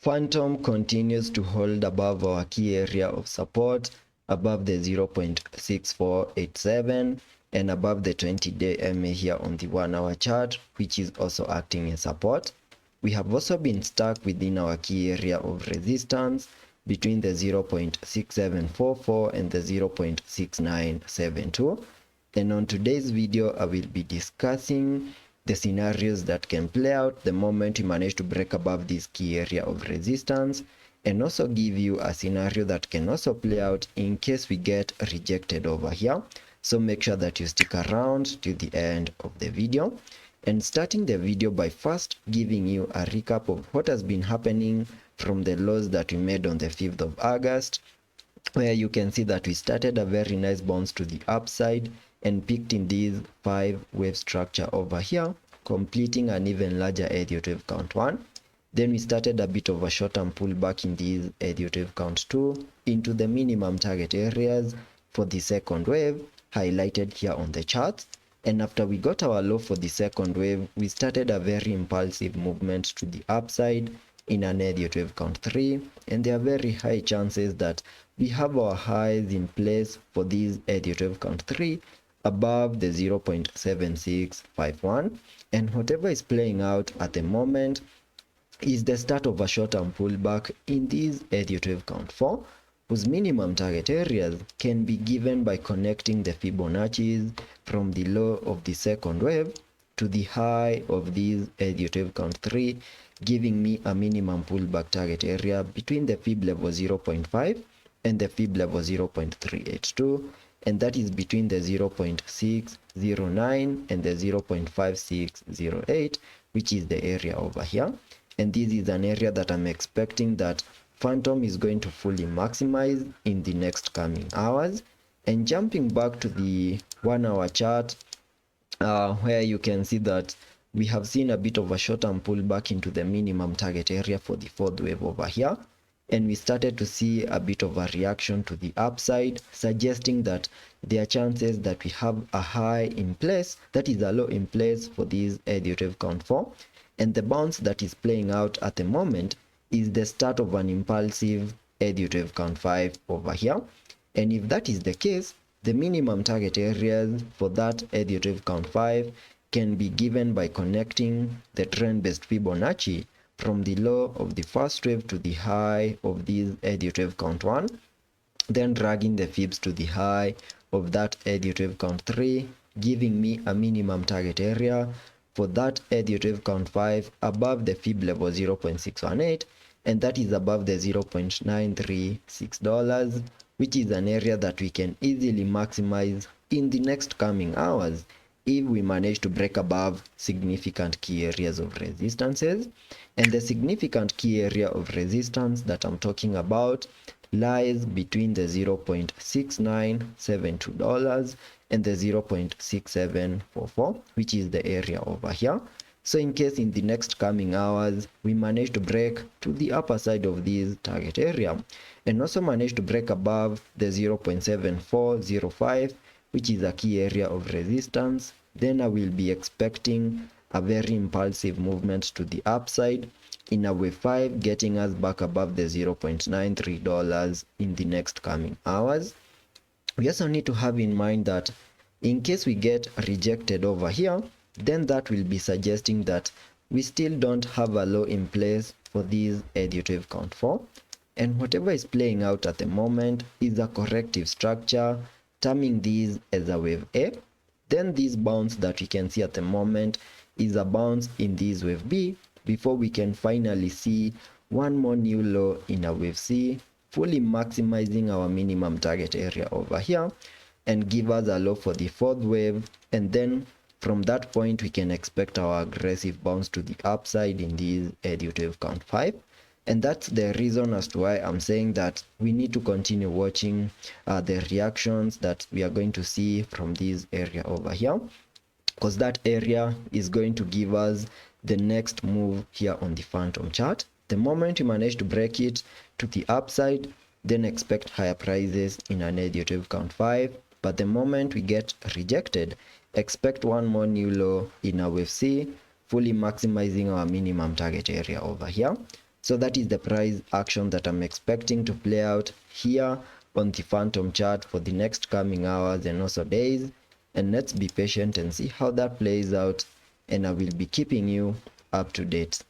Phantom continues to hold above our key area of support, above the 0.6487 and above the 20-day MA here on the 1-hour chart, which is also acting as support. We have also been stuck within our key area of resistance between the 0.6744 and the 0.6972. And on today's video, I will be discussing the scenarios that can play out the moment you manage to break above this key area of resistance, and also give you a scenario that can also play out in case we get rejected over here. So make sure that you stick around to the end of the video, and starting the video by first giving you a recap of what has been happening from the lows that we made on the 5th of August, where you can see that we started a very nice bounce to the upside and peaked in this 5-wave structure over here, completing an even larger Elliot wave count 1. Then we started a bit of a short-term pullback in this Elliot wave count 2 into the minimum target areas for the second wave, highlighted here on the charts. And after we got our low for the second wave, we started a very impulsive movement to the upside in an Elliot wave count 3, and there are very high chances that we have our highs in place for this Elliot wave count 3 above the 0.7651, and whatever is playing out at the moment is the start of a short-term pullback in this Elliot wave count 4, whose minimum target areas can be given by connecting the Fibonacci's from the low of the second wave to the high of this Elliot wave count 3, giving me a minimum pullback target area between the fib level 0.5 and the fib level 0.382, and that is between the 0.609 and the 0.5608, which is the area over here. And this is an area that I'm expecting that Phantom is going to fully maximize in the next coming hours. And jumping back to the 1-hour chart, where you can see that we have seen a bit of a short-term pullback into the minimum target area for the 4th wave over here, and we started to see a bit of a reaction to the upside, suggesting that there are chances that we have a high in place, that is a low in place for this Elliot wave count 4, and the bounce that is playing out at the moment is the start of an impulsive Elliot wave count 5 over here. And if that is the case, the minimum target areas for that Elliot wave count 5 can be given by connecting the trend-based Fibonacci from the low of the first wave to the high of this Elliot wave count 1, then dragging the fibs to the high of that Elliot wave count 3, giving me a minimum target area for that Elliot wave count 5 above the fib level 0.618, and that is above the $0.936, which is an area that we can easily maximize in the next coming hours if we manage to break above significant key areas of resistances. And the significant key area of resistance that I'm talking about lies between the $0.6972 and the 0.6744, which is the area over here. So in case in the next coming hours we manage to break to the upper side of this target area and also manage to break above the 0.7405, which is a key area of resistance, then I will be expecting a very impulsive movement to the upside in a wave 5, getting us back above the $0.93 in the next coming hours. We also need to have in mind that in case we get rejected over here, then that will be suggesting that we still don't have a low in place for this Elliot wave count 4, and whatever is playing out at the moment is a corrective structure, terming this as a wave A. Then this bounce that we can see at the moment is a bounce in this wave B before we can finally see one more new low in a wave C, fully maximizing our minimum target area over here and give us a low for the 4th wave. And then from that point we can expect our aggressive bounce to the upside in this Elliot wave count 5. And that's the reason as to why I'm saying that we need to continue watching the reactions that we are going to see from this area over here, because that area is going to give us the next move here on the Phantom chart. The moment you manage to break it to the upside, then expect higher prices in an Elliot wave count 5. But the moment we get rejected, expect one more new low in a wave C, fully maximizing our minimum target area over here. So that is the price action that I'm expecting to play out here on the Phantom chart for the next coming hours and also days. And let's be patient and see how that plays out, and I will be keeping you up to date.